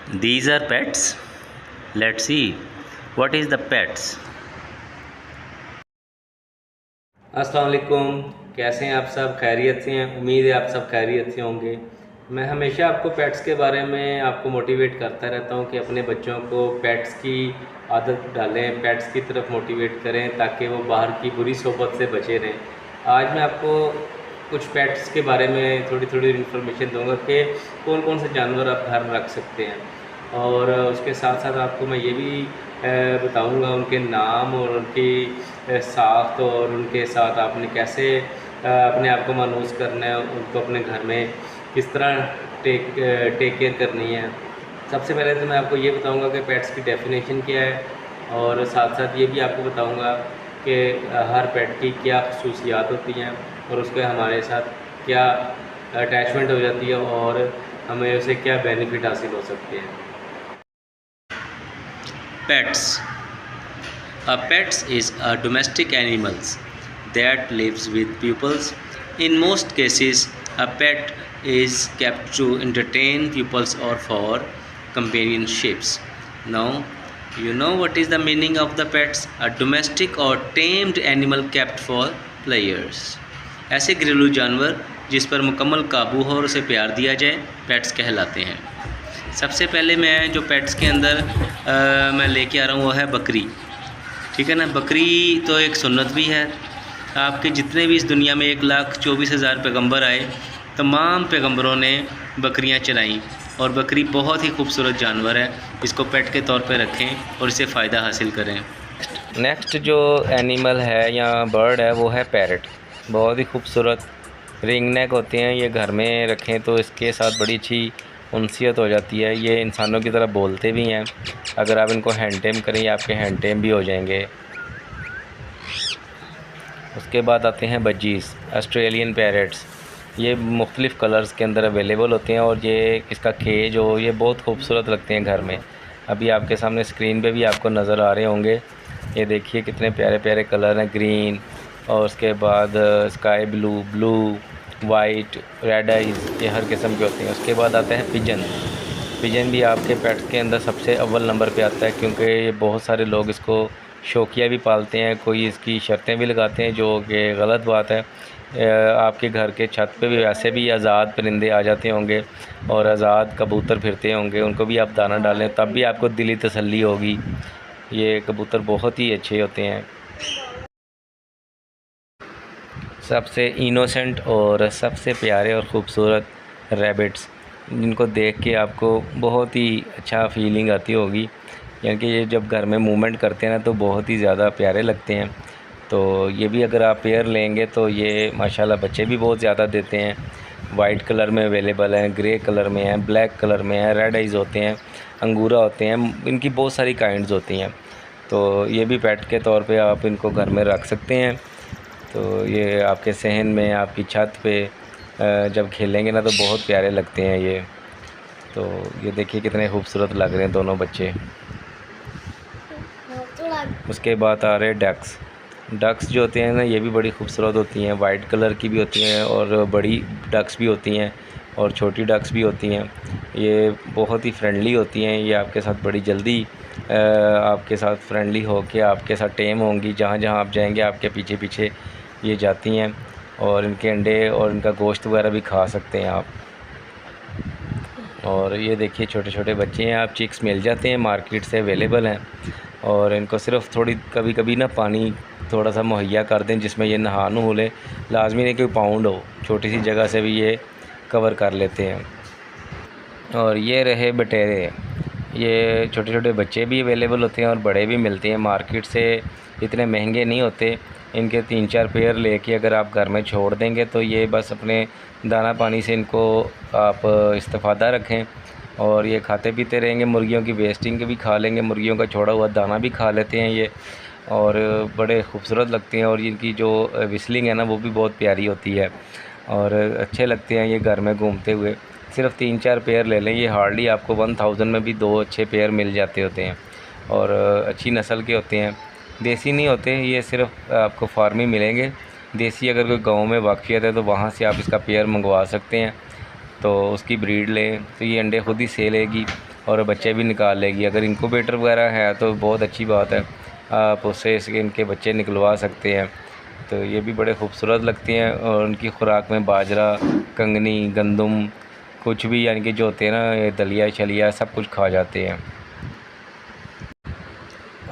These are pets. Let's see what is the pets. अस्सलाम वालेकुम, कैसे हैं आप सब? खैरियत से हैं? उम्मीद है आप सब खैरियत से होंगे। मैं हमेशा आपको पेट्स के बारे में आपको मोटिवेट करता रहता हूं कि अपने बच्चों को पेट्स की आदत डालें, पेट्स की तरफ मोटिवेट करें ताकि वो बाहर की बुरी सोबत से बचे रहें। आज मैं आपको कुछ पेट्स के बारे में थोड़ी थोड़ी इन्फॉर्मेशन दूंगा कि कौन कौन से जानवर आप घर रख सकते हैं, और उसके साथ साथ आपको मैं ये भी बताऊंगा उनके नाम और उनकी साख्त, और उनके साथ आपने कैसे अपने आप को मानूस करना है, उनको अपने घर में किस तरह टेक केयर करनी है। सबसे पहले तो मैं आपको ये बताऊंगा कि पेट्स की डेफिनेशन क्या है, और साथ साथ ये भी आपको बताऊंगा कि हर पेट की क्या खसूसियात होती हैं और उसके हमारे साथ क्या अटैचमेंट हो जाती है और हमें उसे क्या बेनिफिट हासिल हो सकते हैं। Pets. A pets is a domestic animals that lives with pupils. In most cases, a pet is kept to entertain pupils or for companionships. Now, you know what is the meaning of the pets? A domestic or tamed animal kept for players. ऐसे घरेलू जानवर जिस पर मुकम्मल काबू हो और उसे प्यार दिया जाए, पेट्स कहलाते हैं। सबसे पहले मैं जो पेट्स के अंदर मैं लेके आ रहा हूँ वो है बकरी। ठीक है ना, बकरी तो एक सुन्नत भी है। आपके जितने भी इस दुनिया में 1,24,000 पैगंबर आए, तमाम पैगंबरों ने बकरियां चराईं, और बकरी बहुत ही खूबसूरत जानवर है। इसको पेट के तौर पे रखें और इससे फ़ायदा हासिल करें। नेक्स्ट जो एनिमल है या बर्ड है वो है पैरट। बहुत ही खूबसूरत रिंग नेक होते हैं। ये घर में रखें तो इसके साथ बड़ी अच्छी उनसियत हो जाती है। ये इंसानों की तरह बोलते भी हैं। अगर आप इनको हैंड टेम करें या आपके हैंड टेम भी हो जाएंगे। उसके बाद आते हैं बजीज़, ऑस्ट्रेलियन पैरट्स। ये मुख्तलिफ़ कलर्स के अंदर अवेलेबल होते हैं, और ये इसका केज हो, ये बहुत खूबसूरत लगते हैं घर में। अभी आपके सामने स्क्रीन पे भी आपको नज़र आ रहे होंगे। ये देखिए कितने प्यारे प्यारे कलर हैं, ग्रीन और उसके बाद sky blue, white, red eyes, ये हर किस्म के होते हैं। उसके बाद आता है पिजन। पिजन भी आपके पेट्स के अंदर सबसे अव्वल नंबर पे आता है, क्योंकि ये बहुत सारे लोग इसको शौकिया भी पालते हैं, कोई इसकी शर्तें भी लगाते हैं, जो कि गलत बात है। आपके घर के छत पे भी वैसे भी आज़ाद परिंदे आ जाते होंगे और आज़ाद कबूतर फिरते होंगे, उनको भी आप दाना डालें तब भी आपको दिली तसल्ली होगी। ये कबूतर बहुत ही अच्छे होते हैं। सबसे इनोसेंट और सबसे प्यारे और ख़ूबसूरत रैबिट्स, जिनको देख के आपको बहुत ही अच्छा फीलिंग आती होगी, क्योंकि ये जब घर में मूवमेंट करते हैं ना तो बहुत ही ज़्यादा प्यारे लगते हैं। तो ये भी अगर आप पेयर लेंगे तो ये माशाल्लाह बच्चे भी बहुत ज़्यादा देते हैं। वाइट कलर में अवेलेबल हैं, ग्रे कलर में हैं, ब्लैक कलर में हैं, रेड आइज़ होते हैं, अंगूरा होते हैं, इनकी बहुत सारी काइंड्स होती हैं। तो ये भी पेट के तौर पे आप इनको घर में रख सकते हैं। तो ये आपके सहन में, आपकी छत पे जब खेलेंगे ना तो बहुत प्यारे लगते हैं ये। तो ये देखिए कितने खूबसूरत लग रहे हैं दोनों बच्चे। उसके बाद आ रहे डक्स। डक्स जो होते हैं ना ये भी बड़ी खूबसूरत होती हैं, वाइट कलर की भी होती हैं और बड़ी डक्स भी होती हैं और छोटी डक्स भी होती हैं। ये बहुत ही फ्रेंडली होती हैं। ये आपके साथ बड़ी जल्दी आपके साथ फ्रेंडली हो के आपके साथ टेम होंगी। जहाँ जहाँ आप जाएंगे आपके पीछे पीछे ये जाती हैं, और इनके अंडे और इनका गोश्त वगैरह भी खा सकते हैं आप। और ये देखिए छोटे छोटे बच्चे हैं, आप चिक्स मिल जाते हैं, मार्केट से अवेलेबल हैं। और इनको सिर्फ थोड़ी कभी कभी ना पानी थोड़ा सा मुहैया कर दें जिसमें ये नहा नु ले। लाजमी नहीं कि पाउंड हो, छोटी सी जगह से भी ये कवर कर लेते हैं। और ये रहे बटेरे। ये छोटे छोटे बच्चे भी अवेलेबल होते हैं और बड़े भी मिलते हैं मार्केट से, इतने महंगे नहीं होते। इनके 3-4 पेयर लेके अगर आप घर में छोड़ देंगे तो ये बस अपने दाना पानी से इनको आप इस्तेफ़ादा रखें, और ये खाते पीते रहेंगे। मुर्गियों की वेस्टिंग के भी खा लेंगे, मुर्गियों का छोड़ा हुआ दाना भी खा लेते हैं ये, और बड़े खूबसूरत लगते हैं। और इनकी जो विस्लिंग है ना वो भी बहुत प्यारी होती है और अच्छे लगते हैं ये घर में घूमते हुए। सिर्फ 3-4 पेयर ले लें, ये हार्डली आपको 1000 में भी 2 अच्छे पेयर मिल जाते होते हैं, और अच्छी नस्ल के होते हैं। देसी नहीं होते ये, सिर्फ आपको फार्मी मिलेंगे। देसी अगर कोई गांव में वाक़ियत है तो वहाँ से आप इसका पेयर मंगवा सकते हैं, तो उसकी ब्रीड लें तो ये अंडे खुद ही से लेगी। और बच्चे भी निकाल लेगी। अगर इंक्यूबेटर वगैरह है तो बहुत अच्छी बात है, आप उससे इसके इनके बच्चे निकलवा सकते हैं। तो ये भी बड़े खूबसूरत लगते हैं और उनकी खुराक में बाजरा, कंगनी, गंदम कुछ भी यानी कि जो होते हैं ना, ये दलिया छलिया सब कुछ खा जाते हैं।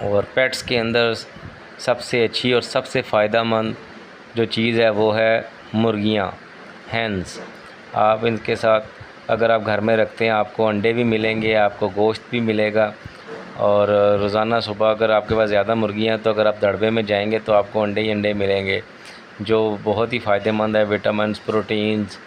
और पेट्स के अंदर सबसे अच्छी और सबसे फ़ायदेमंद जो चीज़ है वो है मुर्गियाँ, हैंस। आप इनके साथ अगर आप घर में रखते हैं आपको अंडे भी मिलेंगे, आपको गोश्त भी मिलेगा। और रोज़ाना सुबह अगर आपके पास ज़्यादा मुर्गियाँ हैं तो अगर आप दड़बे में जाएंगे तो आपको अंडे ही अंडे मिलेंगे, जो बहुत ही फ़ायदेमंद है। विटामिन्स, प्रोटीन्स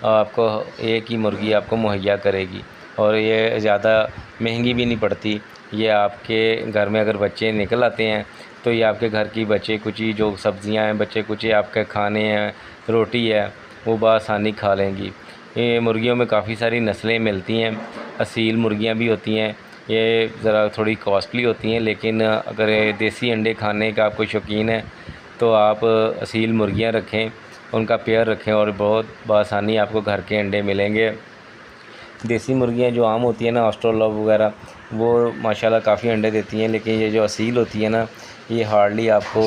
आपको एक ही मुर्गी आपको मुहैया करेगी और ये ज़्यादा महंगी भी नहीं पड़ती। ये आपके घर में अगर बच्चे निकल आते हैं तो ये आपके घर की बचे कुची जो सब्ज़ियां हैं, बचे कुचे आपके खाने हैं, रोटी है, वो बआसानी खा लेंगी। ये मुर्गियों में काफ़ी सारी नस्लें मिलती हैं। असील मुर्गियां भी होती हैं, ये ज़रा थोड़ी कॉस्टली होती हैं, लेकिन अगर देसी अंडे खाने का आपको शौकीन है तो आप असील मुर्गियां रखें, उनका पेयर रखें और बहुत बआसानी आपको घर के अंडे मिलेंगे। देसी मुर्गियां जो आम होती हैं ना, ऑस्ट्रेलॉप वगैरह, वो माशाल्लाह काफ़ी अंडे देती हैं, लेकिन ये जो असील होती है ना, ये हार्डली आपको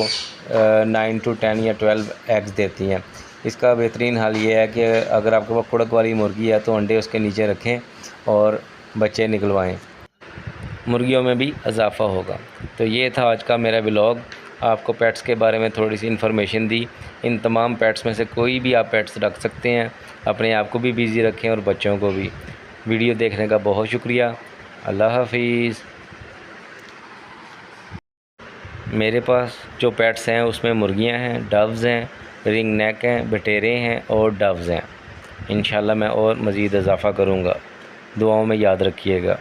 9 to 10 या 12 एग्स देती हैं। इसका बेहतरीन हल ये है कि अगर आपके पास कुड़क वाली मुर्गी है तो अंडे उसके नीचे रखें और बच्चे निकलवाएं, मुर्गियों में भी इजाफ़ा होगा। तो ये था आज का मेरा व्लॉग, आपको पेट्स के बारे में थोड़ी सी इन्फॉर्मेशन दी। इन तमाम पेट्स में से कोई भी आप पेट्स रख सकते हैं, अपने आप को भी बिज़ी रखें और बच्चों को भी। वीडियो देखने का बहुत शुक्रिया। अल्लाह हाफिज़। मेरे पास जो पेट्स हैं उसमें मुर्गियां हैं, डव्स हैं, रिंग नेक हैं, बटेरे हैं और डव्स हैं। इंशाल्लाह मैं और मज़ीद इजाफ़ा करूँगा। दुआओं में याद रखिएगा।